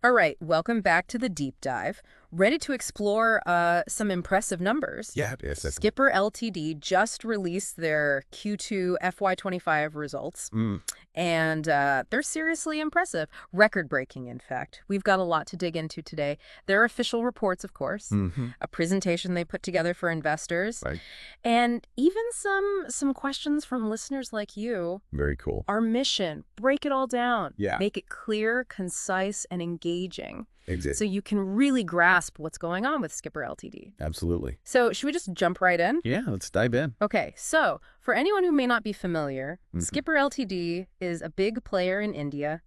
All right, welcome back to the deep dive. Ready to explore some impressive numbers? Yeah, yes. Skipper Ltd just released their Q2 FY25 results, and they're seriously impressive. Record-breaking, in fact. We've got a lot to dig into today. Their official reports, of course, a presentation they put together for investors, Right. and even some questions from listeners like you. Very cool. Our mission, break it all down. Yeah. Make it clear, concise, and engaging. Exit. So you can really grasp what's going on with Skipper Ltd. Absolutely. So should we just jump right in? Yeah, let's dive in. Okay, so for anyone who may not be familiar, Skipper Ltd is a big player in India,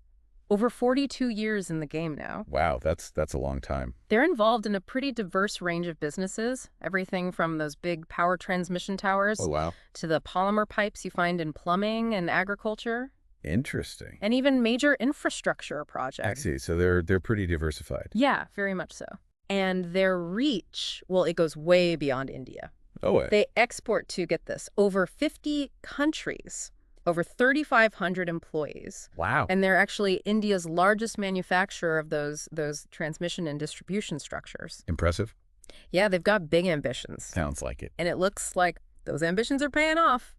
over 42 years in the game now. Wow, that's a long time. They're involved in a pretty diverse range of businesses, everything from those big power transmission towers Oh, wow. to the polymer pipes you find in plumbing and agriculture. Interesting. And even major infrastructure I projects. see. So they're pretty diversified. Yeah, very much so. And their reach, well, it goes way beyond India. Oh, They export to, get this, over 50 countries, over 3,500 employees. wow. And they're actually India's largest manufacturer of those transmission and distribution structures. Impressive. Yeah, they've got big ambitions. Sounds like it. And it looks like those ambitions are paying off.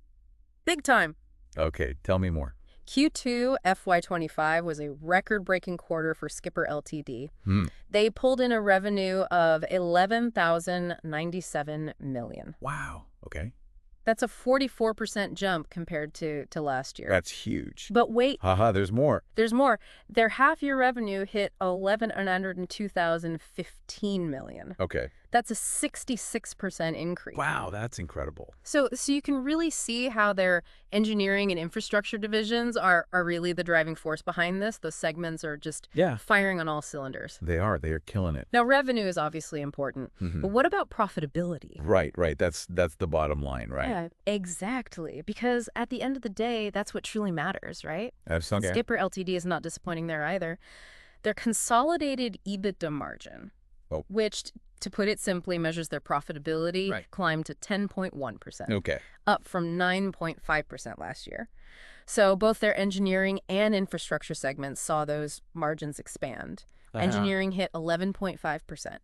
Big time. Okay, tell me more. Q2 FY25 was a record-breaking quarter for Skipper Ltd. They pulled in a revenue of $11,097 million. Wow. Okay. That's a 44% jump compared to last year. That's huge. But wait, Haha, there's more. there's more. Their half-year revenue hit $11,215 million. Okay. That's a 66% increase. Wow, that's incredible. So you can really see how their engineering and infrastructure divisions are really the driving force behind this. Those segments are just firing on all cylinders. They are killing it. Now, revenue is obviously important, but what about profitability? Right. That's the bottom line, right? Yeah, exactly. Because at the end of the day, that's what truly matters, right? Absolutely. Skipper Ltd is not disappointing there either. Their consolidated EBITDA margin, which, to put it simply, measures their profitability, climbed to 10.1%. Okay. Up from 9.5% last year. So both their engineering and infrastructure segments saw those margins expand. Engineering hit 11.5%,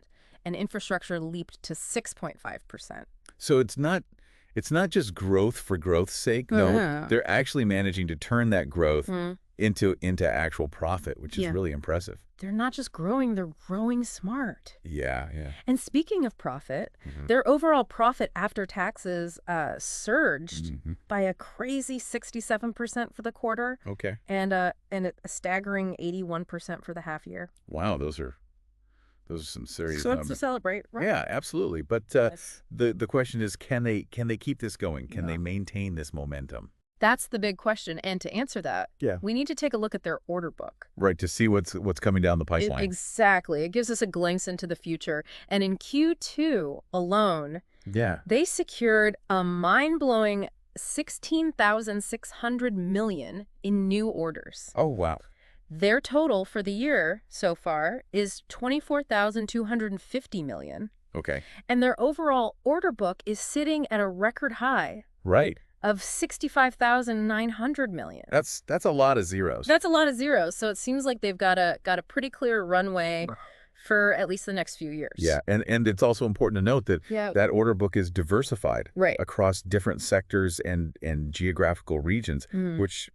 and infrastructure leaped to 6.5%. So it's not just growth for growth's sake. No, they're actually managing to turn that growth into actual profit, which is really impressive. They're not just growing, they're growing smart. Yeah. And speaking of profit, their overall profit after taxes surged by a crazy 67% for the quarter. Okay. And a staggering 81% for the half year. Wow, those are some serious So that's numbers. to celebrate, right? Yeah, absolutely. But the question is, can they keep this going? Can they maintain this momentum? That's the big question. And to answer that, we need to take a look at their order book. Right, to see what's coming down the pipeline. Exactly. It gives us a glimpse into the future. And in Q2 alone, they secured a mind-blowing $16,600 million in new orders. Oh, wow. Their total for the year so far is $24,250 million. Okay. And their overall order book is sitting at a record high. Right. Of $65,900 million. That's a lot of zeros. That's a lot of zeros. So it seems like they've got a pretty clear runway for at least the next few years. Yeah, and it's also important to note that that order book is diversified across different sectors and geographical regions, which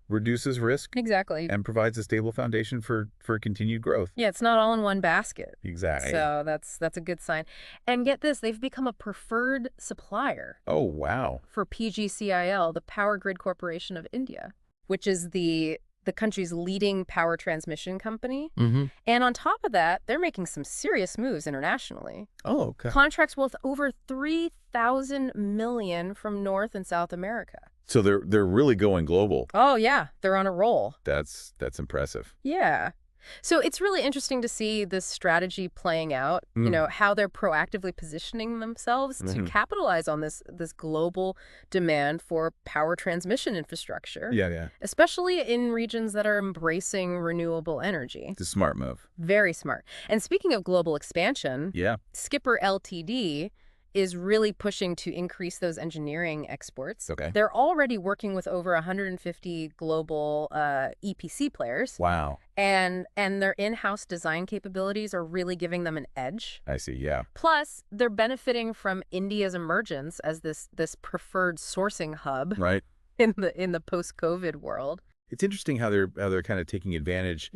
reduces risk. Exactly. And provides a stable foundation for continued growth. Yeah, it's not all in one basket. Exactly. So that's a good sign. And get this, they've become a preferred supplier. Oh, wow. For PGCIL, the Power Grid Corporation of India, which is the country's leading power transmission company. And on top of that, they're making some serious moves internationally. Oh, okay. Contracts worth over $3,000 million from North and South America. So they're really going global. Oh, yeah. They're on a roll. That's impressive. Yeah. So it's really interesting to see this strategy playing out, how they're proactively positioning themselves to capitalize on this global demand for power transmission infrastructure. Yeah. Especially in regions that are embracing renewable energy. It's a smart move. Very smart. And speaking of global expansion, Yeah. Skipper Ltd is really pushing to increase those engineering exports. Okay. They're already working with over 150 global EPC players. Wow. And their in-house design capabilities are really giving them an edge. I see, yeah. Plus, they're benefiting from India's emergence as this preferred sourcing hub right. in the post-COVID world. It's interesting how they're kind of taking advantage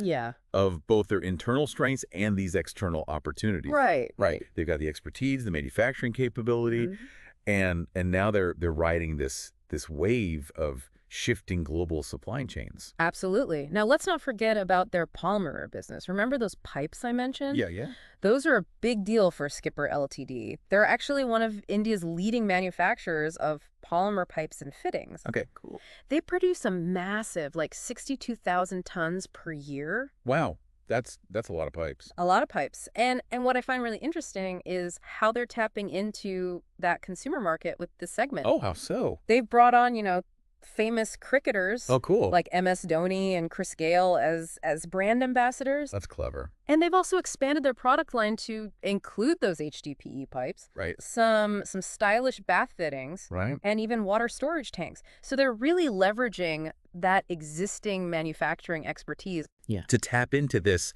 of both their internal strengths and these external opportunities. Right. They've got the expertise, the manufacturing capability, and now they're riding this wave of shifting global supply chains. Absolutely. Now, let's not forget about their polymer business. Remember those pipes I mentioned? Yeah. Those are a big deal for Skipper Ltd. They're actually one of India's leading manufacturers of polymer pipes and fittings. Okay, cool. They produce a massive, 62,000 tons per year. Wow. That's a lot of pipes. A lot of pipes. And what I find really interesting is how they're tapping into that consumer market with this segment. Oh, how so? They've brought on, famous cricketers. Oh, cool. Like MS Dhoni and Chris Gale as brand ambassadors. That's clever. And they've also expanded their product line to include those HDPE pipes. Right. Some stylish bath fittings. Right. And even water storage tanks. So they're really leveraging that existing manufacturing expertise. Yeah. To tap into this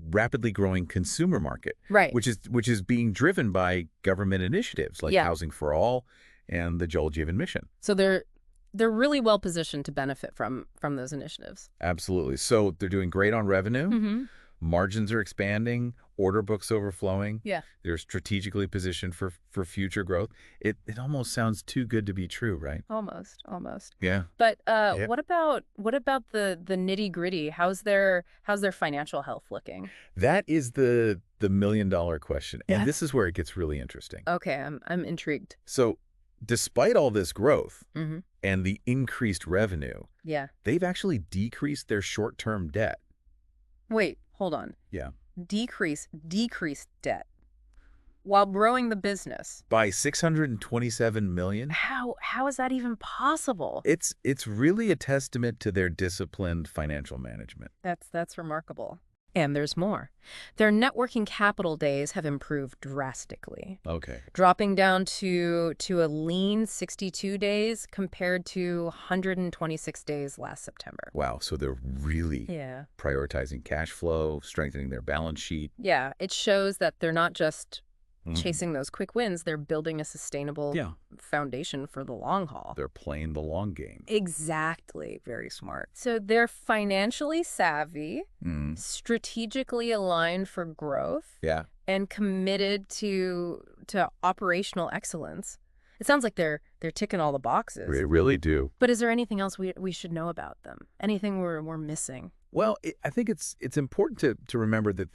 rapidly growing consumer market. Right. Which is being driven by government initiatives like Housing for All and the Jal Jeevan Mission. So they're really well positioned to benefit from those initiatives. Absolutely. So they're doing great on revenue. Margins are expanding. Order books overflowing. Yeah. They're strategically positioned for future growth. It almost sounds too good to be true, right? Almost. Yeah. But what about the nitty gritty? How's their financial health looking? That is the $1 million question, and this is where it gets really interesting. Okay, I'm intrigued. So, despite all this growth and the increased revenue, they've actually decreased their short-term debt. Wait, hold on. Yeah. Decreased debt while growing the business by $627 million. How is that even possible? It's really a testament to their disciplined financial management. That's remarkable. And there's more. Their net working capital days have improved drastically. Okay. Dropping down to a lean 62 days compared to 126 days last September. Wow. So they're really prioritizing cash flow, strengthening their balance sheet. Yeah. It shows that they're not just chasing those quick wins. They're building a sustainable foundation for the long haul. They're playing the long game. Exactly. Very smart. So they're financially savvy, strategically aligned for growth, and committed to operational excellence. It sounds like they're ticking all the boxes. They really do. But is there anything else we should know about them? Anything we're missing? Well, I think it's important to remember that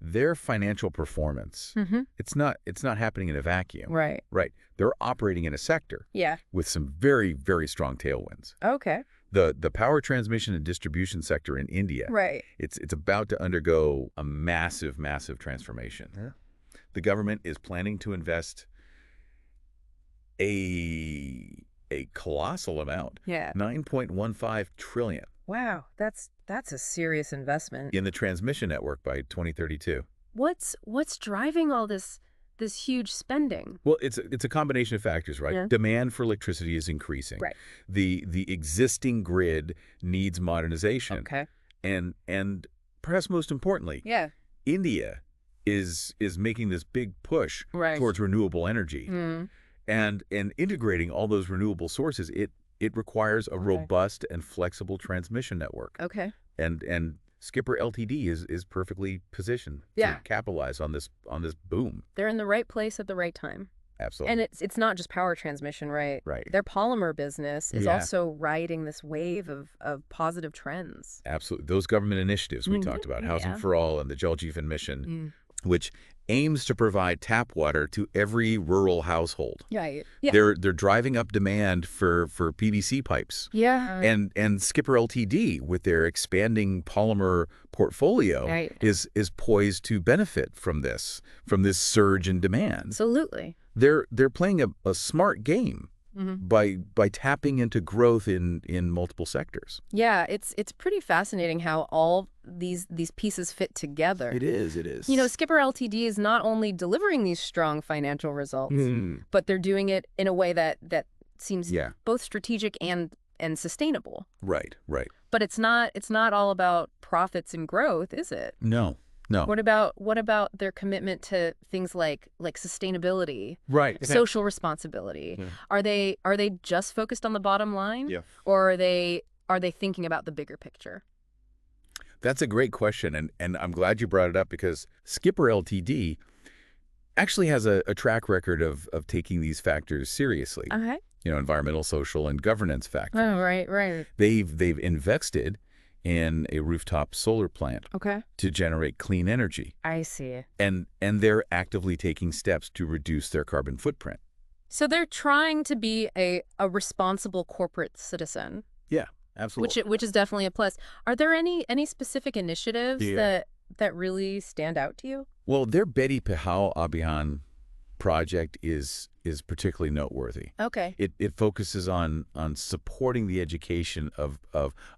their financial performance, it's not happening in a vacuum. Right. They're operating in a sector with some very, very strong tailwinds. Okay. The power transmission and distribution sector in India, it's about to undergo a massive, massive transformation. Yeah. The government is planning to invest a colossal amount, 9.15 trillion. Wow, that's a serious investment in the transmission network by 2032. What's driving all this huge spending? Well, it's a combination of factors, right? Yeah. Demand for electricity is increasing. Right. The existing grid needs modernization. Okay. And perhaps most importantly, India is making this big push towards renewable energy. And integrating all those renewable sources, it requires a robust and flexible transmission network. Okay. And Skipper Ltd is perfectly positioned to capitalize on this boom. They're in the right place at the right time. Absolutely. And it's not just power transmission, right? Right. Their polymer business is also riding this wave of positive trends. Absolutely. Those government initiatives we talked about, Housing for All and the Jal Jeevan Mission, which aims to provide tap water to every rural household. Yeah. They're driving up demand for PVC pipes. Yeah. And Skipper Ltd, with their expanding polymer portfolio, is poised to benefit from this surge in demand. Absolutely. They're playing a smart game by tapping into growth in multiple sectors. Yeah, it's pretty fascinating how all these pieces fit together. It is, it is. You know, Skipper Ltd is not only delivering these strong financial results, but they're doing it in a way that seems both strategic and sustainable. Right, right. But it's not all about profits and growth, is it? No. No. What about their commitment to things like sustainability, right, social responsibility? Yeah. Are they just focused on the bottom line? Yeah. Or are they thinking about the bigger picture? That's a great question, and I'm glad you brought it up, because Skipper Ltd actually has a track record of taking these factors seriously. Okay. You know, environmental, social, and governance factors. Oh, right. They've invested in a rooftop solar plant to generate clean energy. I see. And they're actively taking steps to reduce their carbon footprint. So they're trying to be a responsible corporate citizen. Yeah, absolutely. Which is definitely a plus. Are there any specific initiatives that really stand out to you? Well, their Beti Pahao Abhiyan project is particularly noteworthy. Okay. It focuses on supporting the education of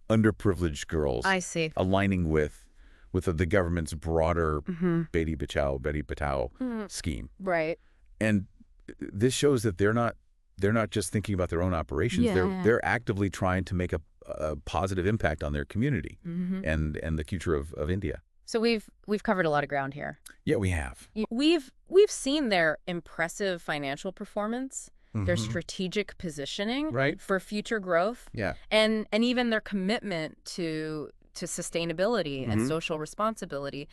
underprivileged girls. I see. Aligning with the government's broader Beti Bachao scheme. Right. And this shows that they're not just thinking about their own operations. They're actively trying to make a positive impact on their community and the future of India. So we've covered a lot of ground here. Yeah, we have. We've seen their impressive financial performance, their strategic positioning for future growth, and even their commitment to sustainability and social responsibility.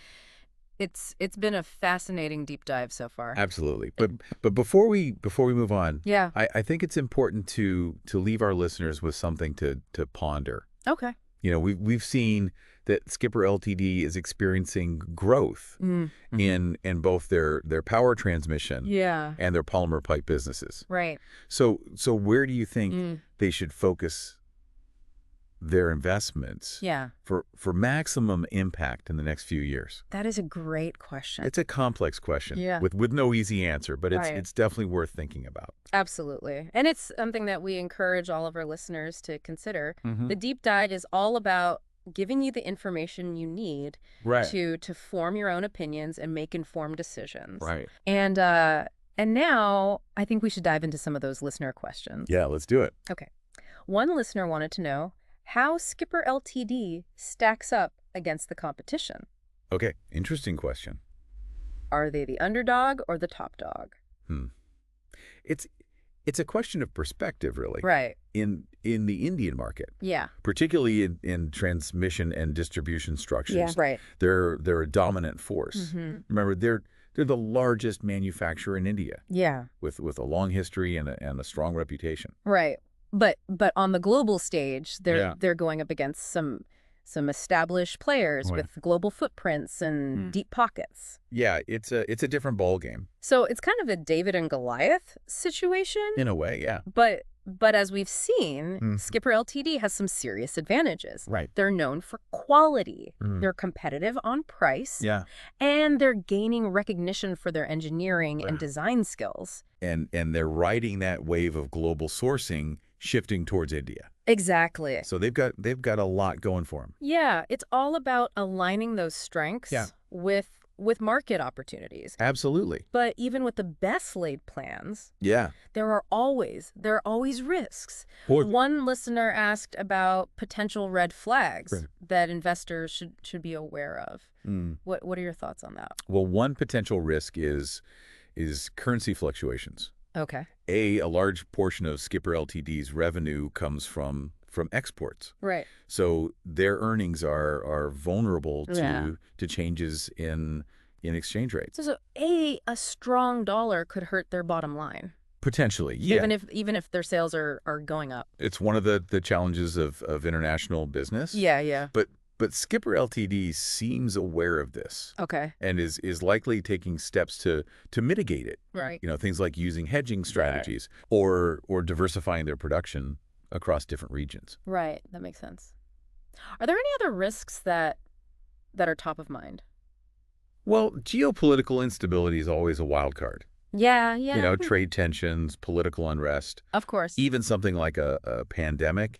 It's been a fascinating deep dive so far. Absolutely. But before we move on, yeah, I think it's important to leave our listeners with something to ponder. Okay. You know, we've seen that Skipper Ltd is experiencing growth in both their power transmission and their polymer pipe businesses. Right. So where do you think they should focus their investments for maximum impact in the next few years? That is a great question. It's a complex question with no easy answer, but it's definitely worth thinking about. Absolutely. And it's something that we encourage all of our listeners to consider. The deep dive is all about giving you the information you need to form your own opinions and make informed decisions. Right. And now I think we should dive into some of those listener questions. Yeah, let's do it. Okay. One listener wanted to know how Skipper Ltd stacks up against the competition. Okay, interesting question. Are they the underdog or the top dog? It's a question of perspective, really. Right. In the Indian market. Yeah. Particularly in transmission and distribution structures. Yeah, right. They're a dominant force. Remember, they're the largest manufacturer in India. Yeah. With a long history and a strong reputation. Right. But on the global stage, they're going up against some established players with global footprints and deep pockets. Yeah, it's a different ball game. So it's kind of a David and Goliath situation. In a way, yeah. But as we've seen, Skipper Ltd has some serious advantages. Right. They're known for quality. They're competitive on price. Yeah. And they're gaining recognition for their engineering and design skills. And they're riding that wave of global sourcing shifting towards India. Exactly. So they've got a lot going for them. Yeah, it's all about aligning those strengths with market opportunities. Absolutely. But even with the best laid plans, there are always risks. One listener asked about potential red flags that investors should be aware of. What are your thoughts on that? Well, one potential risk is currency fluctuations. Okay. A large portion of Skipper Ltd's revenue comes from exports. Right. So their earnings are vulnerable to changes in exchange rates. So a strong dollar could hurt their bottom line. Potentially, yeah. Even if their sales are going up. It's one of the challenges of international business. Yeah. But Skipper Ltd seems aware of this. Okay. And is likely taking steps to mitigate it. Right. You know, things like using hedging strategies or diversifying their production across different regions. Right. That makes sense. Are there any other risks that are top of mind? Well, geopolitical instability is always a wild card. Yeah, yeah. You know, trade tensions, political unrest. Of course. Even something like a pandemic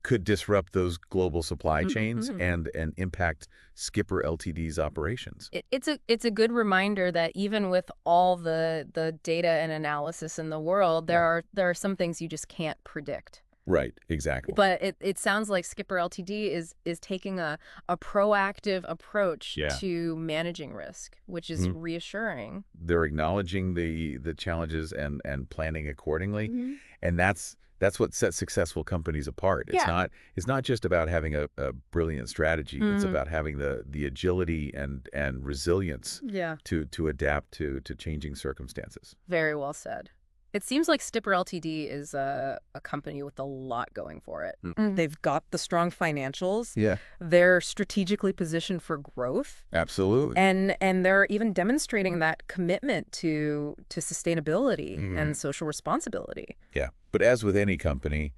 could disrupt those global supply chains and impact Skipper Ltd's operations. It's a good reminder that even with all the data and analysis in the world, there are some things you just can't predict. Right, exactly. But it sounds like Skipper Ltd is taking a proactive approach to managing risk, which is reassuring. They're acknowledging the challenges and planning accordingly, and that's what sets successful companies apart. It's not just about having a brilliant strategy. It's about having the agility and resilience to adapt to changing circumstances. Very well said. It seems like Skipper Ltd is a company with a lot going for it. They've got the strong financials. Yeah. They're strategically positioned for growth. Absolutely. And they're even demonstrating that commitment to sustainability and social responsibility. Yeah. But as with any company,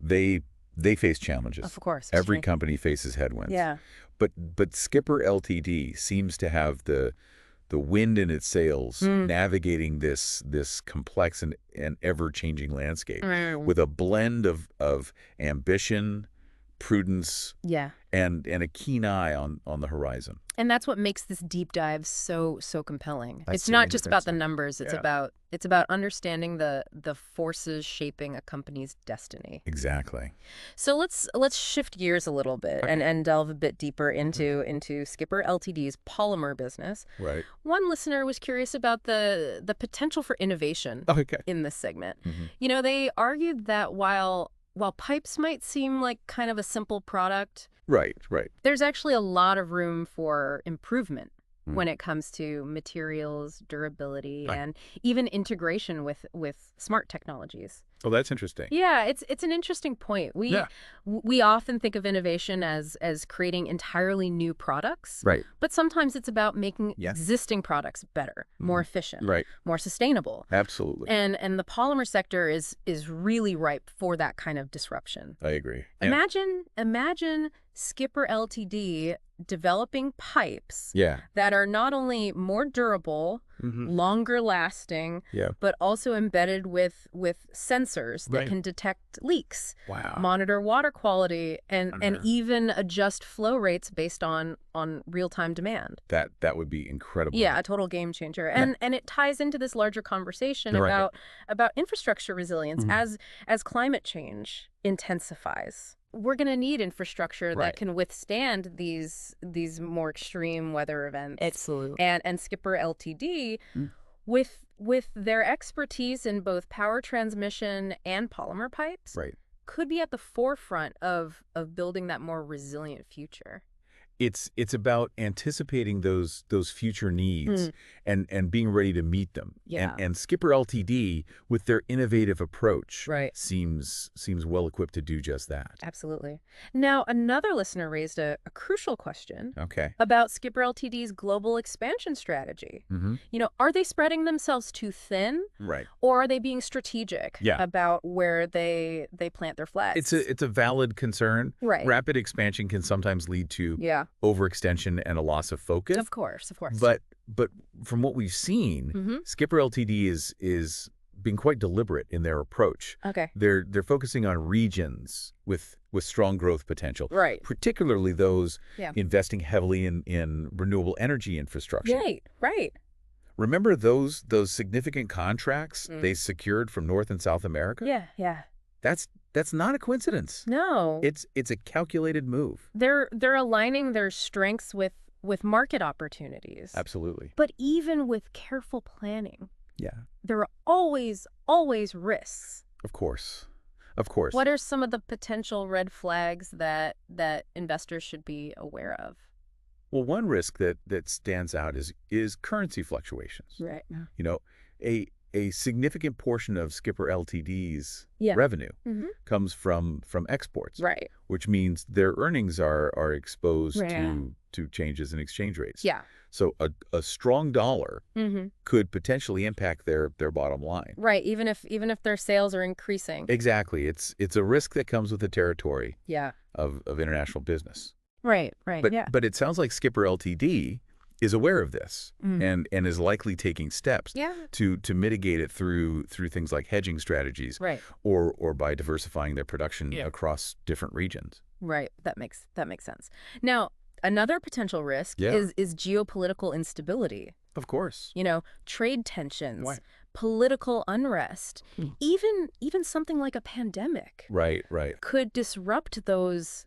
they face challenges. Of course. Every company faces headwinds. Yeah. But Skipper Ltd seems to have the wind in its sails, navigating this complex and ever-changing landscape with a blend of ambition, prudence, and a keen eye on the horizon. And that's what makes this deep dive so compelling. It's not just about the numbers. It's about understanding the forces shaping a company's destiny. Exactly. So let's shift gears a little bit and delve a bit deeper into Skipper Ltd's polymer business. Right. One listener was curious about the potential for innovation in this segment. You know, they argued that while pipes might seem like kind of a simple product, right, there's actually a lot of room for improvement when it comes to materials, durability, and even integration with smart technologies. Oh, that's interesting. Yeah, it's an interesting point. We often think of innovation as creating entirely new products. Right. But sometimes it's about making existing products better, more efficient, more sustainable. Absolutely. And the polymer sector is really ripe for that kind of disruption. I agree. Imagine Skipper Ltd developing pipes that are not only more durable, longer lasting, but also embedded with sensors that can detect leaks, monitor water quality, and even adjust flow rates based on real-time demand. That would be incredible. Yeah, a total game changer. And it ties into this larger conversation about infrastructure resilience as climate change intensifies. We're going to need infrastructure that can withstand these more extreme weather events. Absolutely. And Skipper Ltd, with their expertise in both power transmission and polymer pipes, could be at the forefront of building that more resilient future. It's about anticipating those future needs and being ready to meet them. Yeah. And Skipper Ltd, with their innovative approach, seems well equipped to do just that. Absolutely. Now, another listener raised a crucial question about Skipper Ltd's global expansion strategy. You know, are they spreading themselves too thin? Or are they being strategic about where they plant their flags? It's a valid concern. Rapid expansion can sometimes lead to overextension and a loss of focus. Of course. But from what we've seen, Skipper Ltd is being quite deliberate in their approach. They're focusing on regions with strong growth potential. Particularly those investing heavily in renewable energy infrastructure. Right. Remember those significant contracts they secured from North and South America? Yeah. That's not a coincidence. No. It's a calculated move. They're aligning their strengths with market opportunities. Absolutely. But even with careful planning, there are always risks. Of course. What are some of the potential red flags that investors should be aware of? Well, one risk that stands out is currency fluctuations. Right. You know, a significant portion of Skipper Ltd's revenue comes from exports. Which means their earnings are exposed to changes in exchange rates. So a strong dollar could potentially impact their bottom line. Even if their sales are increasing. Exactly. It's a risk that comes with the territory of international business. Right. But it sounds like Skipper Ltd is aware of this and is likely taking steps to mitigate it through things like hedging strategies or by diversifying their production across different regions. Right. That makes sense. Now, another potential risk is geopolitical instability. Of course. Trade tensions, political unrest, even something like a pandemic. Right. Could disrupt those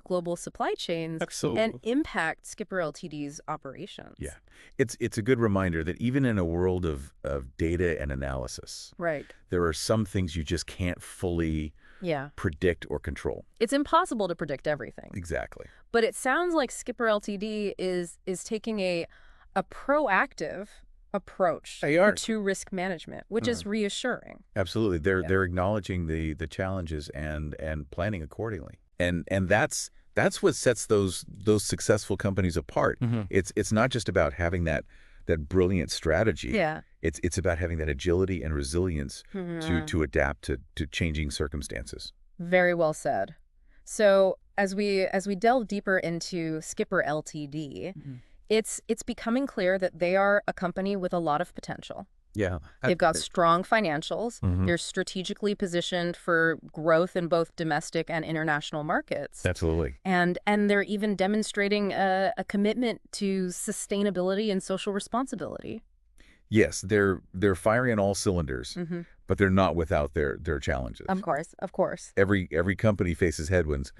global supply chains and impact Skipper Ltd's operations. Yeah. It's a good reminder that even in a world of data and analysis, there are some things you just can't fully predict or control. It's impossible to predict everything. Exactly. But it sounds like Skipper Ltd is taking a proactive approach to risk management, which is reassuring. Absolutely. They're acknowledging the challenges and planning accordingly. And that's what sets those successful companies apart. It's not just about having that brilliant strategy. It's about having that agility and resilience to adapt to changing circumstances. Very well said. So as we delve deeper into Skipper Ltd, it's becoming clear that they are a company with a lot of potential. Yeah. They've got strong financials. They're strategically positioned for growth in both domestic and international markets. Absolutely. And they're even demonstrating a commitment to sustainability and social responsibility. Yes, they're firing on all cylinders, but they're not without their challenges. Of course. Every company faces headwinds,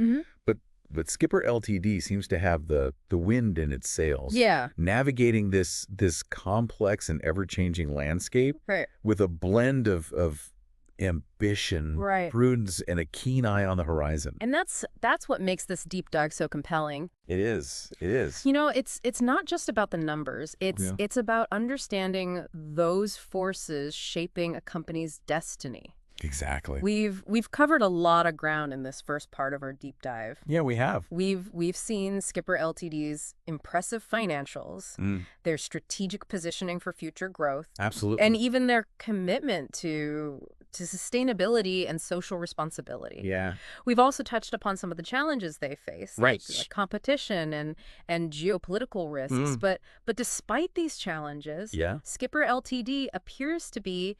but Skipper Ltd seems to have the wind in its sails. Navigating this complex and ever-changing landscape with a blend of ambition, prudence, and a keen eye on the horizon. And that's what makes this deep dive so compelling. It is. It's not just about the numbers. It's about understanding those forces shaping a company's destiny. Exactly. We've covered a lot of ground in this first part of our deep dive. Yeah, we have. We've seen Skipper Ltd's impressive financials, their strategic positioning for future growth. Absolutely. And even their commitment to sustainability and social responsibility. Yeah. We've also touched upon some of the challenges they face, like competition and geopolitical risks. But despite these challenges, Skipper Ltd appears to be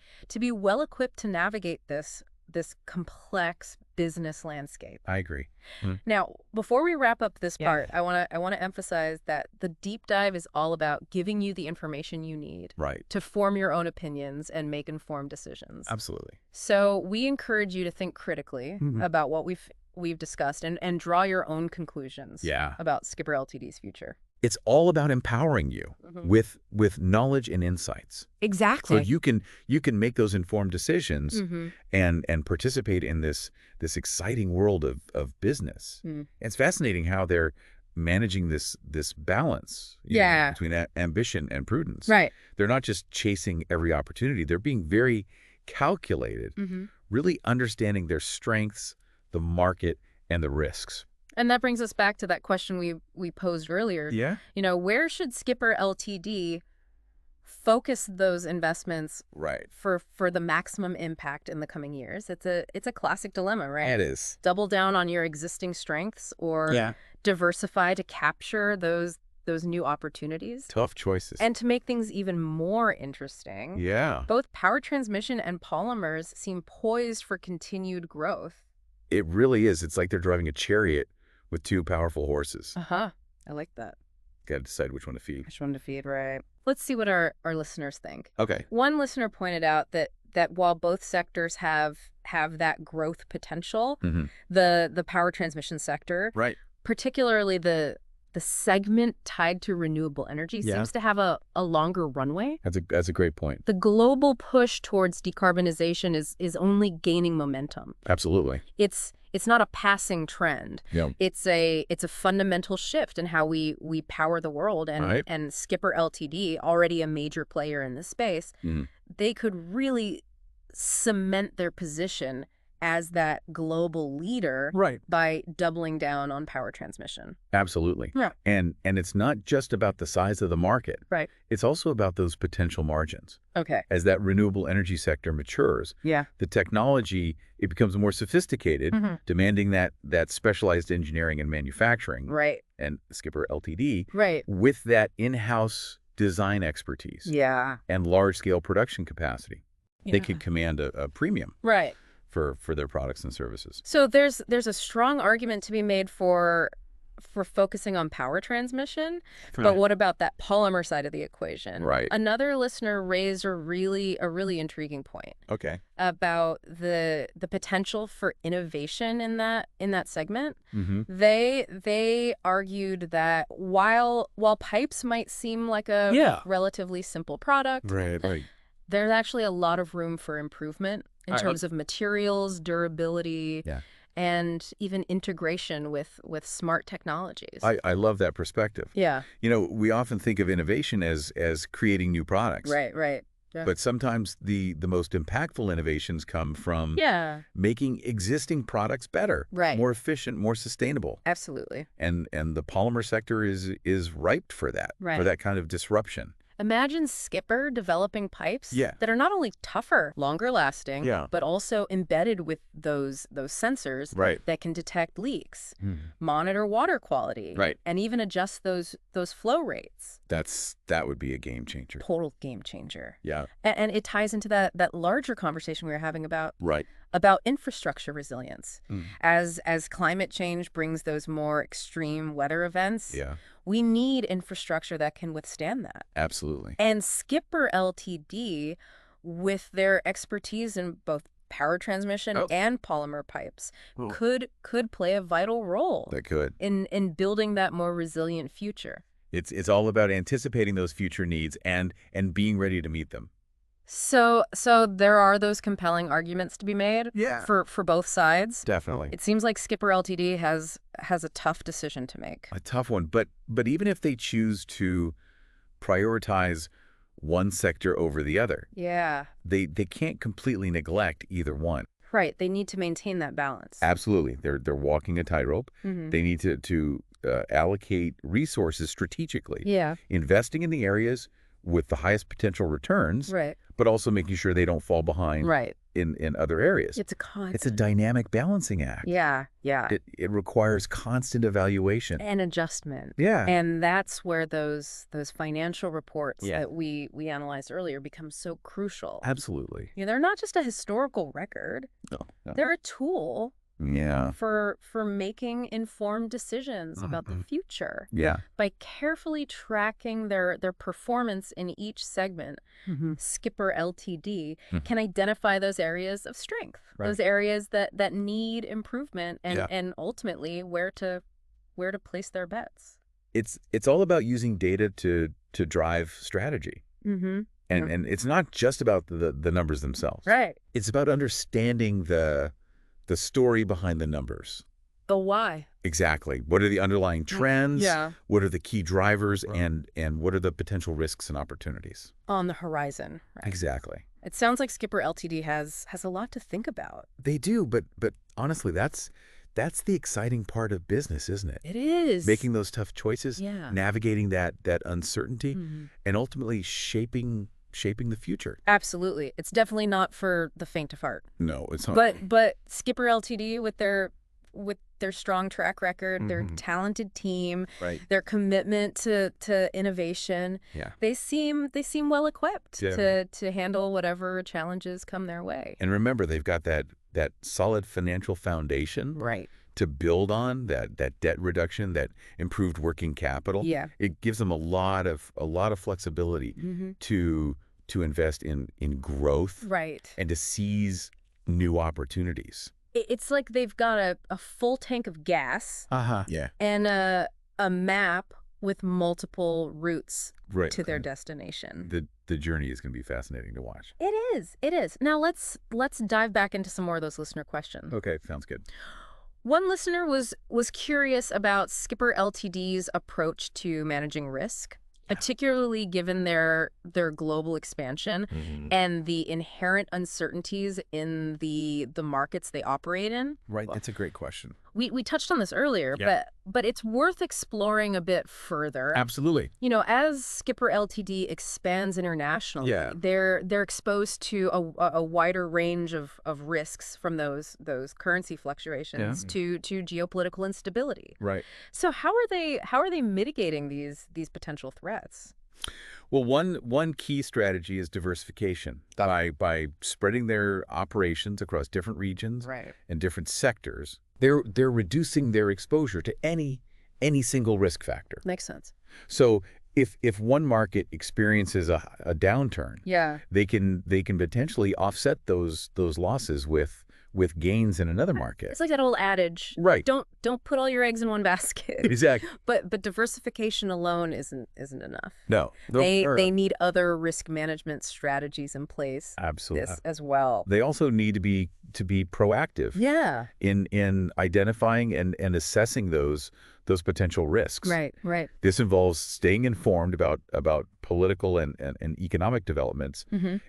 well equipped to navigate this complex business landscape. I agree. Now, before we wrap up this part, I want to emphasize that the deep dive is all about giving you the information you need to form your own opinions and make informed decisions. Absolutely. So we encourage you to think critically about what we've discussed and draw your own conclusions about Skipper Ltd's future. It's all about empowering you with knowledge and insights. Exactly. So you can make those informed decisions and participate in this exciting world of business. It's fascinating how they're managing this balance between ambition and prudence. They're not just chasing every opportunity. They're being very calculated, really understanding their strengths, the market, and the risks. And that brings us back to that question we posed earlier. Yeah. Where should Skipper Ltd focus those investments for the maximum impact in the coming years? It's a classic dilemma, right? It is. Double down on your existing strengths or diversify to capture those new opportunities. Tough choices. And to make things even more interesting, both power transmission and polymers seem poised for continued growth. It really is. It's like they're driving a chariot with two powerful horses. I like that. Got to decide which one to feed. Right. Let's see what our listeners think. Okay. One listener pointed out that while both sectors have that growth potential, the power transmission sector, particularly the segment tied to renewable energy, seems to have a longer runway. That's a great point. The global push towards decarbonization is only gaining momentum. Absolutely. It's not a passing trend. It's a fundamental shift in how we power the world. And Skipper Ltd, already a major player in this space, they could really cement their position as that global leader by doubling down on power transmission. Absolutely. Yeah. And it's not just about the size of the market. Right. It's also about those potential margins. Okay. As that renewable energy sector matures, the technology, it becomes more sophisticated, demanding that specialized engineering and manufacturing. Right. And Skipper Ltd. Right. With that in-house design expertise. Yeah. And large-scale production capacity. They could command a premium. Right. For their products and services. So there's a strong argument to be made for focusing on power transmission, but what about that polymer side of the equation? Right. Another listener raised a really intriguing point. Okay. About the potential for innovation in that segment. Mm-hmm. They argued that while pipes might seem like a relatively simple product, Right. There's actually a lot of room for improvement in terms of materials, durability, and even integration with smart technologies. I love that perspective. Yeah. We often think of innovation as creating new products. Right. Yeah. But sometimes the most impactful innovations come from making existing products better, more efficient, more sustainable. Absolutely. And the polymer sector is ripe for that, for that kind of disruption. Imagine Skipper developing pipes that are not only tougher, longer lasting, but also embedded with those sensors that can detect leaks, monitor water quality, and even adjust those flow rates. That would be a game changer. Total game changer. Yeah. And it ties into that larger conversation we were having about infrastructure resilience. As climate change brings those more extreme weather events, we need infrastructure that can withstand that. Absolutely. And Skipper Ltd., with their expertise in both power transmission and polymer pipes, could play a vital role. That could. In building that more resilient future. It's all about anticipating those future needs and being ready to meet them. So there are those compelling arguments to be made for both sides. Definitely. It seems like Skipper Ltd. has a tough decision to make. A tough one. But even if they choose to prioritize one sector over the other, they can't completely neglect either one. Right. They need to maintain that balance. Absolutely. They're walking a tightrope. They need to allocate resources strategically. Investing in the areas with the highest potential returns, but also making sure they don't fall behind in other areas. It's a dynamic balancing act. Yeah. It requires constant evaluation. And adjustment. Yeah. And that's where those financial reports that we analyzed earlier become so crucial. Absolutely. They're not just a historical record. No. They're a tool for making informed decisions about the future. By carefully tracking their performance in each segment, Skipper Ltd. Can identify those areas of strength, those areas that need improvement, and ultimately where to place their bets. It's all about using data to drive strategy. And it's not just about the numbers themselves. Right. It's about understanding the story behind the numbers. The why. Exactly. What are the underlying trends? What are the key drivers? And what are the potential risks and opportunities? On the horizon. Right. Exactly. It sounds like Skipper Ltd. has a lot to think about. They do, but honestly, that's the exciting part of business, isn't it? It is. Making those tough choices, navigating that uncertainty, and ultimately shaping the future. Absolutely. It's definitely not for the faint of heart. No, it's not. But Skipper Ltd. with their strong track record, their talented team, their commitment to innovation, they seem well equipped to handle whatever challenges come their way. And remember, they've got that solid financial foundation to build on, that debt reduction, that improved working capital. It gives them a lot of flexibility to invest in growth and to seize new opportunities. It's like they've got a full tank of gas and a map with multiple routes to their destination. The journey is going to be fascinating to watch. It is. Now let's dive back into some more of those listener questions. Okay, sounds good. One listener was curious about Skipper Ltd.'s approach to managing risk. particularly given their global expansion and the inherent uncertainties in the markets they operate in? Right, that's a great question. We touched on this earlier, but it's worth exploring a bit further. Absolutely. You know, as Skipper Ltd expands internationally, they're exposed to a wider range of risks, from those currency fluctuations to geopolitical instability. Right. So how are they mitigating these potential threats? Well, one key strategy is diversification. By spreading their operations across different regions and different sectors, they're reducing their exposure to any single risk factor. Makes sense. So if one market experiences a downturn, they can potentially offset those losses with gains in another market. It's like that old adage, right? Don't put all your eggs in one basket. Exactly. But diversification alone isn't enough. No. They need other risk management strategies in place. Absolutely. As well. They also need to be proactive. In identifying and assessing those potential risks. Right. This involves staying informed about political and economic developments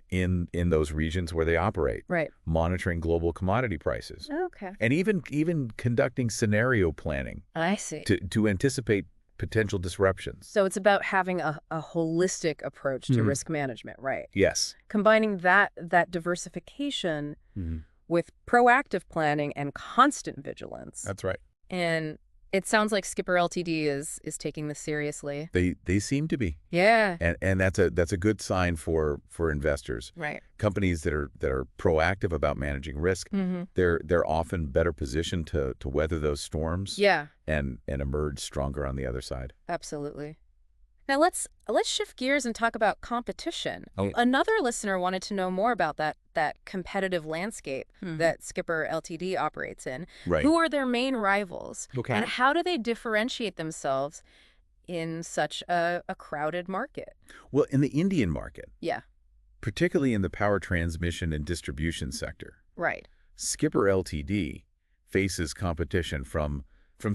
in those regions where they operate. Right. Monitoring global commodity prices. Okay. And even conducting scenario planning. I see. To anticipate potential disruptions. So it's about having a holistic approach to risk management, right? Yes. Combining that diversification with proactive planning and constant vigilance. That's right. And it sounds like Skipper Ltd is taking this seriously. They seem to be. Yeah. And that's a good sign for investors. Right. Companies that are proactive about managing risk, they're often better positioned to weather those storms. Yeah. And emerge stronger on the other side. Absolutely. Now let's shift gears and talk about competition. Another listener wanted to know more about that competitive landscape that Skipper Ltd operates in. Right. Who are their main rivals? Okay. And how do they differentiate themselves in such a crowded market? Well, in the Indian market. Yeah. Particularly in the power transmission and distribution sector. Right. Skipper Ltd faces competition from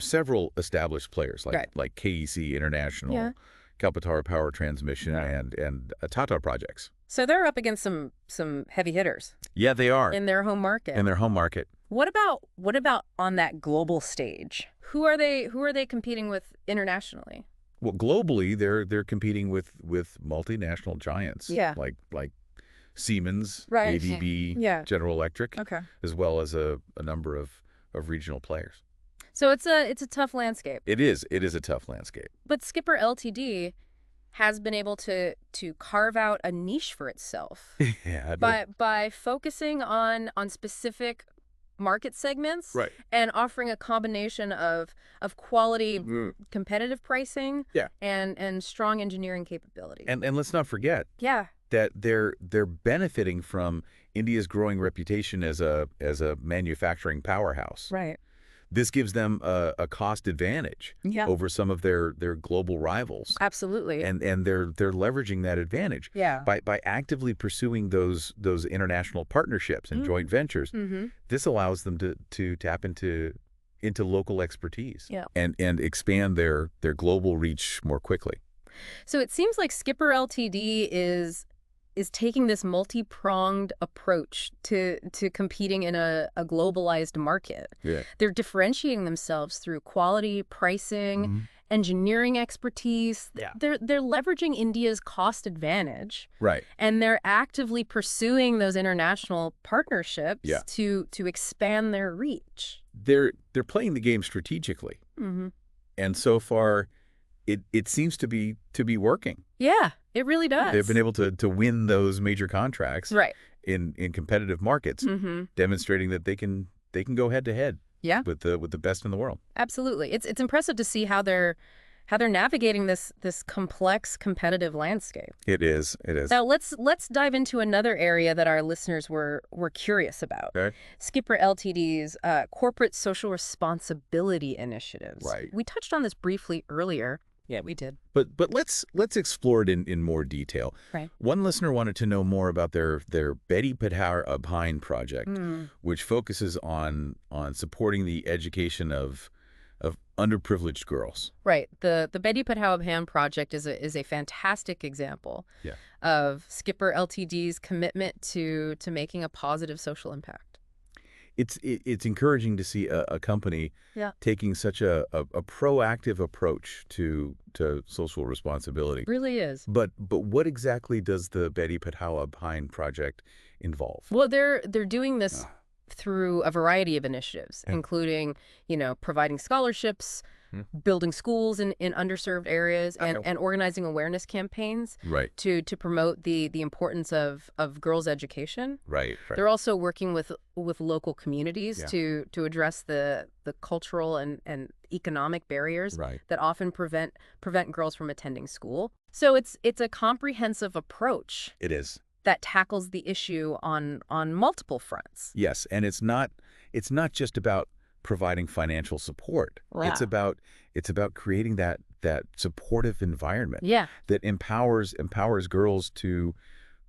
several established players like KEC International, Kalpataru Power Transmission, and Tata Projects. So they're up against some heavy hitters. Yeah, they are. In their home market. In their home market. What about on that global stage? Who are they competing with internationally? Well, globally, they're competing with multinational giants. Yeah. Like Siemens, right. ABB, General Electric, as well as a number of regional players. So it's a tough landscape. It is a tough landscape. But Skipper Ltd has been able to carve out a niche for itself. by focusing on specific market segments and offering a combination of quality competitive pricing and strong engineering capabilities. And let's not forget that they're benefiting from India's growing reputation as a manufacturing powerhouse. Right. This gives them a cost advantage over some of their global rivals. Absolutely. And they're leveraging that advantage by actively pursuing those international partnerships and joint ventures. This allows them to tap into local expertise and expand their global reach more quickly. So it seems like Skipper Ltd is taking this multi-pronged approach to competing in a globalized market. Yeah. They're differentiating themselves through quality, pricing, engineering expertise. Yeah. They're leveraging India's cost advantage. Right. And they're actively pursuing those international partnerships to expand their reach. They're playing the game strategically. And so far it seems to be working. Yeah, it really does. They've been able to win those major contracts in competitive markets, demonstrating that they can go head to head with the best in the world. Absolutely. It's impressive to see how they're navigating this complex competitive landscape. It is. Now let's dive into another area that our listeners were curious about. Okay. Skipper Ltd's corporate social responsibility initiatives. Right. We touched on this briefly earlier. Yeah, we did. But let's explore it in more detail. Right. One listener wanted to know more about their Beti Padhar Abhiyan project, which focuses on supporting the education of underprivileged girls. Right. The Beti Padhao Abhiyan project is a fantastic example of Skipper Ltd's commitment to making a positive social impact. It's encouraging to see a company taking such a proactive approach to social responsibility. It really is. But what exactly does the Beti Padhao Abhiyan project involve? Well, they're doing this through a variety of initiatives, including, providing scholarships, building schools in underserved areas, and organizing awareness campaigns to promote the importance of girls' education. Right. They're also working with local communities to address the cultural and economic barriers that often prevent girls from attending school. So it's a comprehensive approach. It is. That tackles the issue on multiple fronts. Yes, and it's not just about providing financial support. Wow. It's about creating that supportive environment that empowers girls to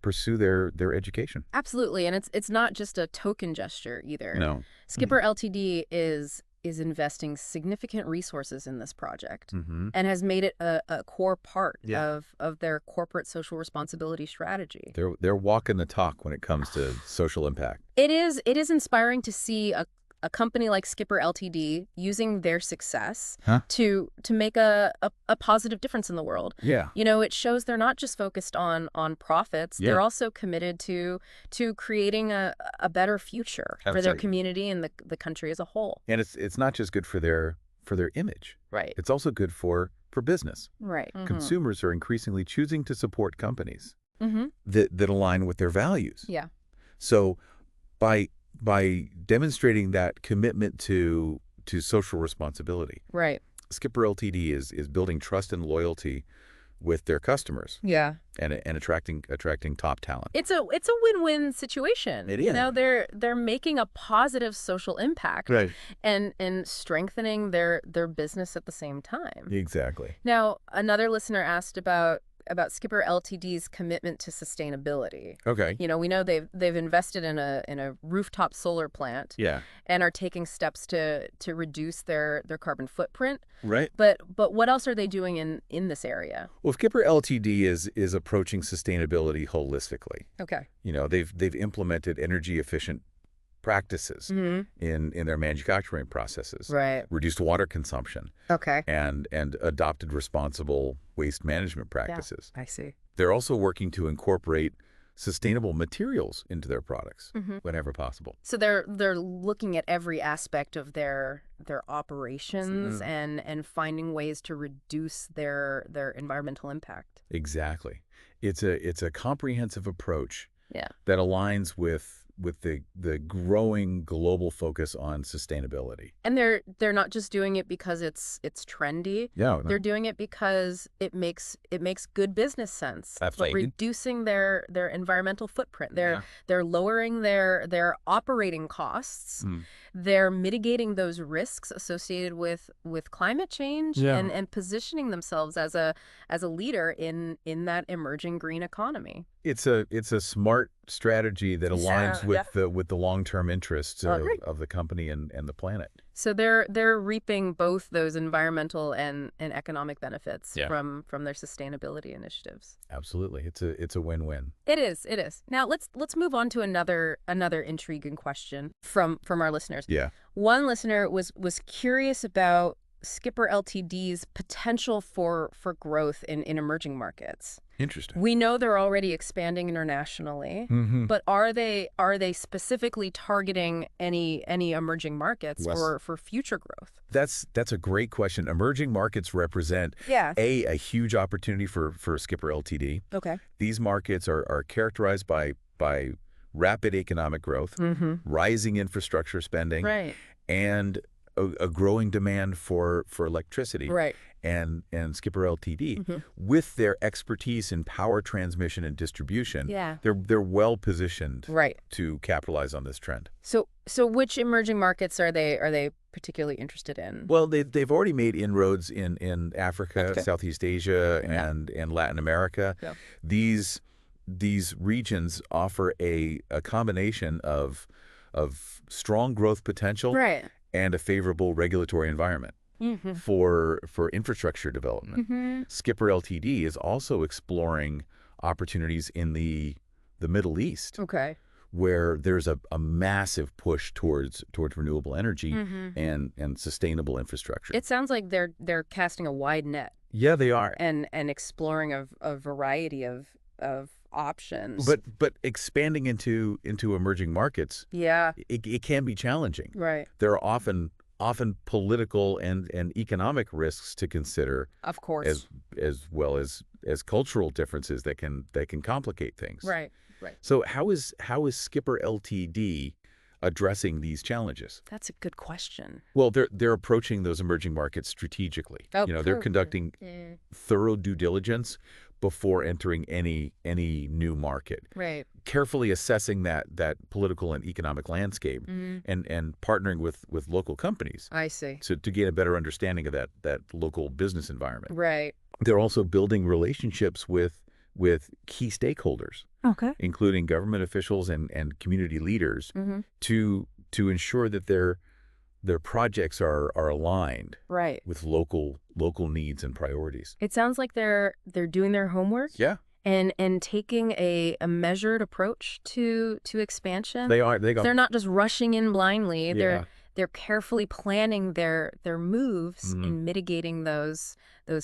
pursue their education. Absolutely, and it's not just a token gesture either. No. Skipper Ltd is investing significant resources in this project and has made it a core part of their corporate social responsibility strategy. They're walking the talk when it comes to social impact. It is inspiring to see a company like Skipper Ltd using their success to make a positive difference in the world. Yeah. It shows they're not just focused on profits. They're also committed to creating a better future for their community and the country as a whole. And it's not just good for their image. Right. It's also good for business. Right. Consumers are increasingly choosing to support companies that align with their values. Yeah. So by demonstrating that commitment to social responsibility, Skipper Ltd is building trust and loyalty with their customers. Yeah. And attracting top talent. It's a win-win situation. It is. They're making a positive social impact and strengthening their business at the same time. Exactly. Now, another listener asked about Skipper Ltd's commitment to sustainability. Okay. We know they've invested in a rooftop solar plant. Yeah. And are taking steps to reduce their carbon footprint. Right. But what else are they doing in this area? Well, Skipper Ltd is approaching sustainability holistically. Okay. They've implemented energy efficient practices in their manufacturing processes. Right. Reduced water consumption. Okay. And adopted responsible waste management practices. Yeah, I see. They're also working to incorporate sustainable materials into their products whenever possible. So they're looking at every aspect of their operations and finding ways to reduce their environmental impact. Exactly. It's a comprehensive approach that aligns with the growing global focus on sustainability. And they're not just doing it because it's trendy. Yeah. They're doing it because it makes good business sense. Absolutely. Reducing their environmental footprint. They're lowering their operating costs. They're mitigating those risks associated with climate change and positioning themselves as a leader in that emerging green economy. It's a smart strategy that aligns with the long-term interests of the company and the planet. So they're reaping both those environmental and economic benefits from their sustainability initiatives. Absolutely. It's a win-win. It is. Now let's move on to another intriguing question from our listeners. Yeah. One listener was curious about Skipper Ltd's potential for growth in emerging markets. Interesting. We know they're already expanding internationally, but are they specifically targeting any emerging markets for future growth? That's a great question. Emerging markets represent a huge opportunity for Skipper Ltd. Okay. These markets are characterized by rapid economic growth, rising infrastructure spending, and a growing demand for electricity. Right. And Skipper Ltd, with their expertise in power transmission and distribution, they're well positioned to capitalize on this trend. So which emerging markets are they particularly interested in? Well, they've already made inroads in Africa, Southeast Asia, and Latin America. Yeah. These regions offer a combination of strong growth potential and a favorable regulatory environment. for infrastructure development. Skipper Ltd is also exploring opportunities in the Middle East. Okay. Where there's a massive push towards renewable energy and sustainable infrastructure. It sounds like they're casting a wide net. Yeah, they are. And exploring a variety of options. But expanding into emerging markets, yeah, it can be challenging. Right. There are often political and economic risks to consider. Of course. As well as cultural differences that can complicate things. Right. Right. So how is Skipper Ltd addressing these challenges? That's a good question. Well, they're approaching those emerging markets strategically. Oh, they're conducting thorough due diligence before entering any new market. Right. Carefully assessing that political and economic landscape and partnering with local companies. I see. So to gain a better understanding of that local business environment. Right. They're also building relationships with key stakeholders, including government officials and community leaders, to ensure that their projects are aligned with local needs and priorities. It sounds like they're doing their homework. Yeah. And taking a measured approach to expansion. They are. They're not just rushing in blindly. Yeah. They're carefully planning their moves and mitigating those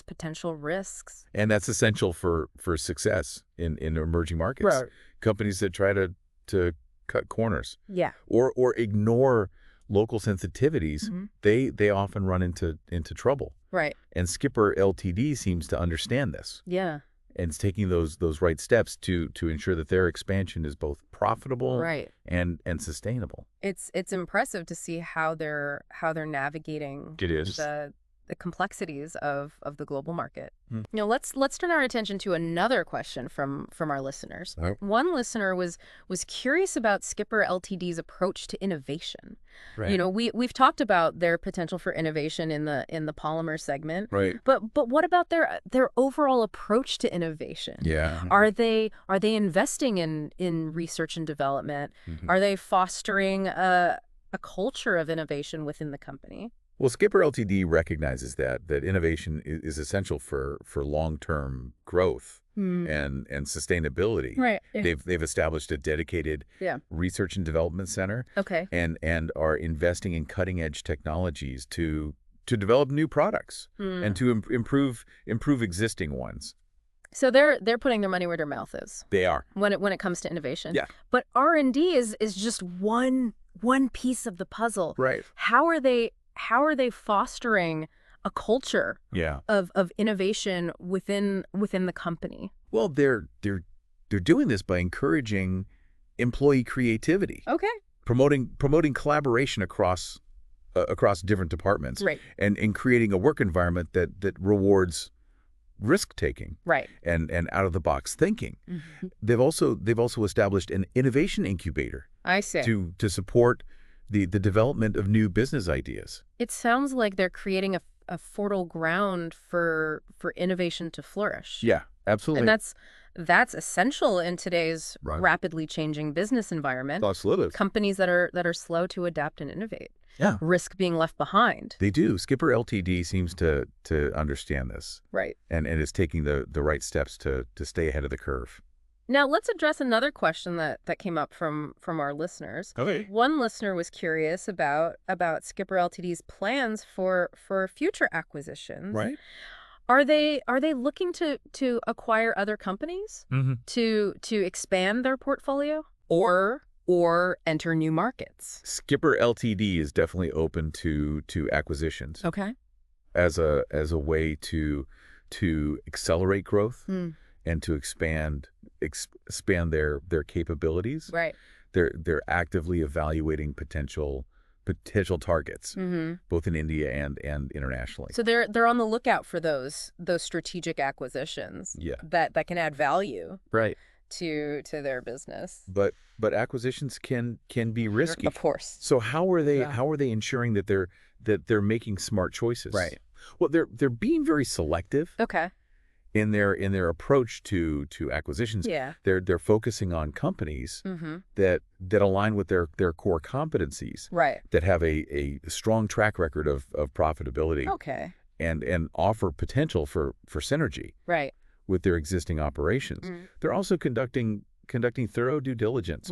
potential risks. And that's essential for success in emerging markets. Right. Companies that try to cut corners. Yeah. Or ignore local sensitivities, they often run into trouble. Right. And Skipper Ltd seems to understand this. Yeah. And it's taking those right steps to ensure that their expansion is both profitable and sustainable. It's impressive to see how they're navigating the complexities of the global market. Let's turn our attention to another question from our listeners. Right. One listener was curious about Skipper Ltd's approach to innovation. Right. We've talked about their potential for innovation in the polymer segment. Right. But what about their overall approach to innovation? Yeah. Are they investing in research and development? Are they fostering a culture of innovation within the company? Well, Skipper Ltd recognizes that innovation is essential for long-term growth and sustainability. Right. They've established a dedicated research and development center. Okay. And are investing in cutting-edge technologies to develop new products and to improve existing ones. So they're putting their money where their mouth is. They are. When it comes to innovation. Yeah. But R&D is just one piece of the puzzle. Right. How are they fostering a culture of innovation within the company? Well, they're doing this by encouraging employee creativity. Okay. Promoting collaboration across different departments. Right. And creating a work environment that rewards risk-taking. Right. And out-of-the-box thinking. They've also established an innovation incubator. I see. To support the development of new business ideas. It sounds like they're creating a fertile ground for innovation to flourish. Yeah, absolutely. And that's essential in today's rapidly changing business environment. Absolutely. Companies that are slow to adapt and innovate. Yeah. Risk being left behind. They do. Skipper Ltd seems to understand this. Right. And is taking the right steps to stay ahead of the curve. Now, let's address another question that came up from our listeners. Okay. One listener was curious about Skipper Ltd's plans for future acquisitions. Right. Are they looking to acquire other companies to expand their portfolio or enter new markets? Skipper Ltd is definitely open to acquisitions. Okay. As a way to accelerate growth. And to expand their capabilities. Right. They're actively evaluating potential targets, both in India and internationally. So they're on the lookout for those strategic acquisitions. Yeah. That can add value. Right. To their business. But acquisitions can be risky. Of course. So how are they ensuring that they're making smart choices? Right. Well, they're being very selective. Okay. in their approach to acquisitions. Yeah. They're focusing on companies that align with their core competencies. Right. That have a strong track record of profitability. Okay. And offer potential for synergy. Right. With their existing operations. They're also conducting thorough due diligence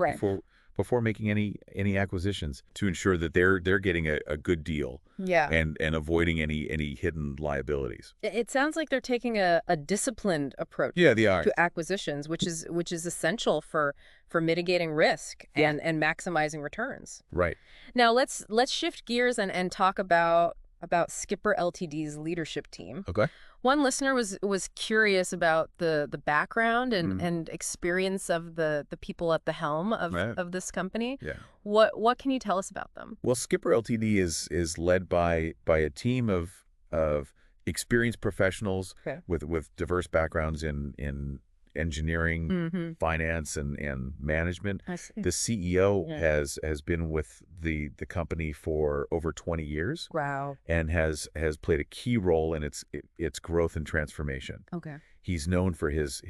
before making any acquisitions to ensure that they're getting a good deal. Yeah. And avoiding any hidden liabilities. It sounds like they're taking a disciplined approach to acquisitions, which is essential for mitigating risk and maximizing returns. Right. Now let's shift gears and talk about Skipper Ltd's leadership team. Okay. One listener was curious about the background and experience of the people at the helm of this company. Yeah. What can you tell us about them? Well, Skipper Ltd is led by a team of experienced professionals with diverse backgrounds in engineering, finance, and management. I see. The CEO has been with the company for over 20 years. Wow. And has played a key role in its growth and transformation. Okay. He's known for his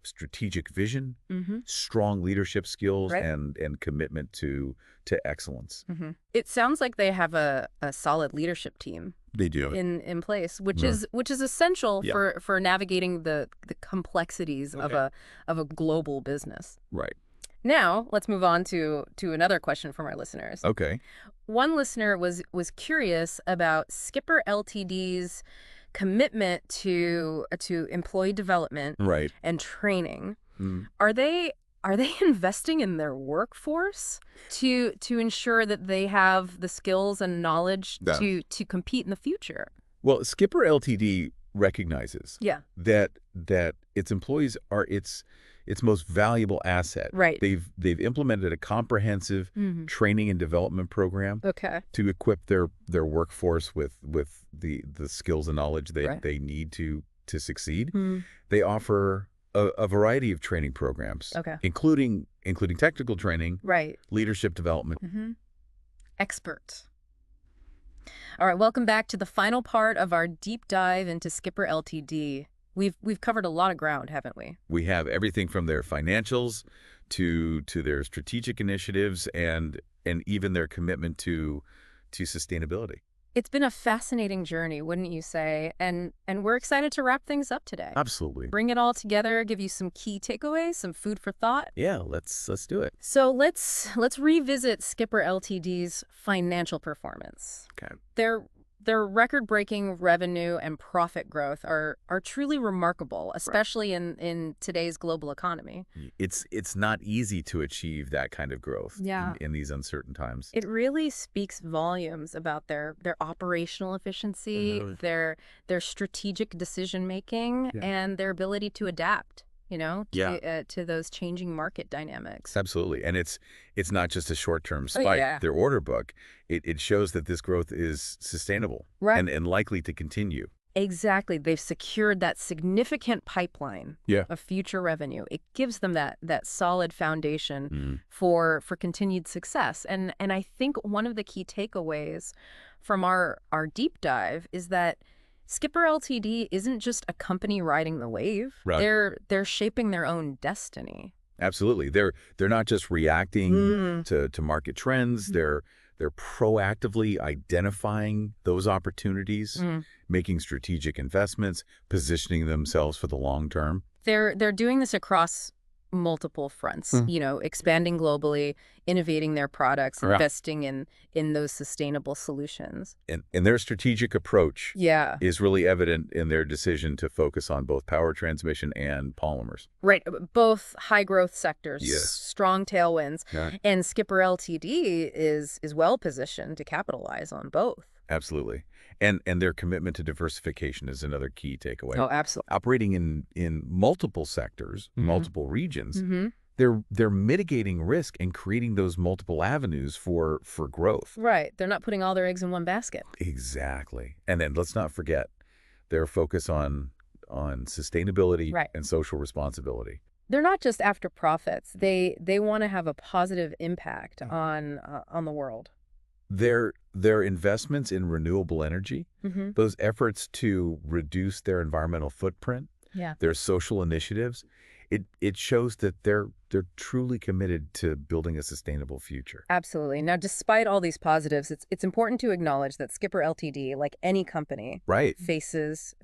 strategic vision, strong leadership skills, and commitment to excellence. It sounds like they have a solid leadership team. They do in place, which is essential for navigating the complexities of a global business. Right. Now let's move on to another question from our listeners. Okay. One listener was curious about Skipper Ltd's commitment to employee development and training. Are they investing in their workforce to ensure that they have the skills and knowledge to compete in the future? Well, Skipper Ltd recognizes that its employees are its most valuable asset. Right. They've implemented a comprehensive training and development program to equip their workforce with the skills and knowledge they need to succeed. They offer a variety of training programs, including technical training, leadership development. Expert. All right, welcome back to the final part of our deep dive into Skipper Ltd. We've covered a lot of ground, haven't we? We have everything from their financials to their strategic initiatives and even their commitment to sustainability. It's been a fascinating journey, wouldn't you say? And we're excited to wrap things up today. Absolutely. Bring it all together, give you some key takeaways, some food for thought. Yeah, let's do it. So let's revisit Skipper Ltd's financial performance. Okay. Their record-breaking revenue and profit growth are truly remarkable, especially in today's global economy. It's not easy to achieve that kind of growth in these uncertain times. It really speaks volumes about their operational efficiency, their strategic decision-making, and their ability to adapt. To those changing market dynamics. Absolutely. And it's not just a short-term spike. Their order book, it shows that this growth is sustainable and likely to continue. Exactly. They've secured that significant pipeline of future revenue. It gives them that solid foundation for continued success. And I think one of the key takeaways from our deep dive is that Skipper Ltd isn't just a company riding the wave. They're shaping their own destiny. Absolutely. They're not just reacting to market trends. They're proactively identifying those opportunities, making strategic investments, positioning themselves for the long term. They're doing this across multiple fronts, expanding globally, innovating their products, investing in those sustainable solutions. And their strategic approach is really evident in their decision to focus on both power transmission and polymers. Right. Both high growth sectors, Yes. strong tailwinds, and Skipper Ltd is well positioned to capitalize on both. Absolutely. And their commitment to diversification is another key takeaway. Oh, absolutely. Operating in multiple sectors, multiple regions, they're mitigating risk and creating those multiple avenues for growth. Right. They're not putting all their eggs in one basket. Exactly. And then let's not forget their focus on sustainability and social responsibility. They're not just after profits. They want to have a positive impact on the world. Their investments in renewable energy, those efforts to reduce their environmental footprint, their social initiatives, it shows that they're truly committed to building a sustainable future. Absolutely. Now, despite all these positives, it's important to acknowledge that Skipper Ltd, like any company, faces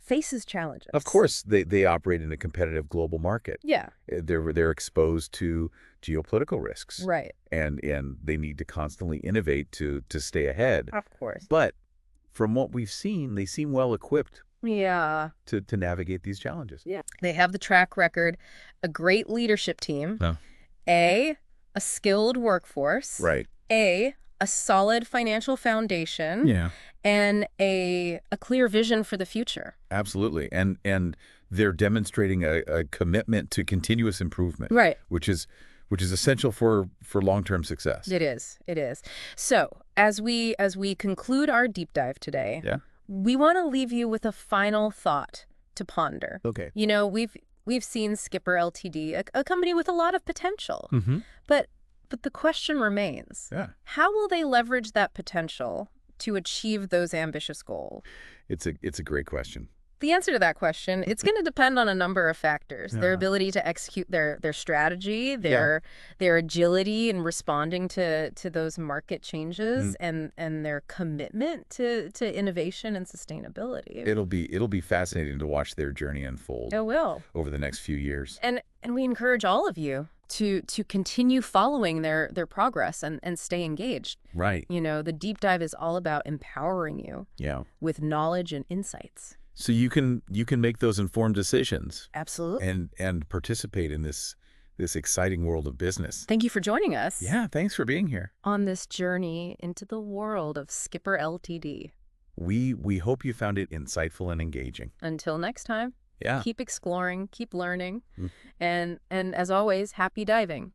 challenges. Of course, they operate in a competitive global market. Yeah. They're exposed to geopolitical risks. Right. And they need to constantly innovate to stay ahead. Of course. But from what we've seen, they seem well equipped. Yeah. To navigate these challenges. Yeah. They have the track record, a great leadership team, a skilled workforce, a solid financial foundation, and a clear vision for the future. Absolutely. And they're demonstrating a commitment to continuous improvement. Which is essential for long-term success. It is. It is. So, as we conclude our deep dive today, we want to leave you with a final thought to ponder. Okay. You know, we've seen Skipper Ltd, a company with a lot of potential. But the question remains, how will they leverage that potential to achieve those ambitious goals? It's a great question. The answer to that question, it's going to depend on a number of factors. Their ability to execute their strategy, their agility in responding to those market changes, and their commitment to innovation and sustainability. It'll be fascinating to watch their journey unfold. It will. Over the next few years. And we encourage all of you to continue following their progress and stay engaged. Right. You know, the deep dive is all about empowering you with knowledge and insights. So you can make those informed decisions. Absolutely. And participate in this exciting world of business. Thank you for joining us. Yeah, thanks for being here. On this journey into the world of Skipper Ltd. We hope you found it insightful and engaging. Until next time. Yeah. Keep exploring, keep learning, and as always, happy diving.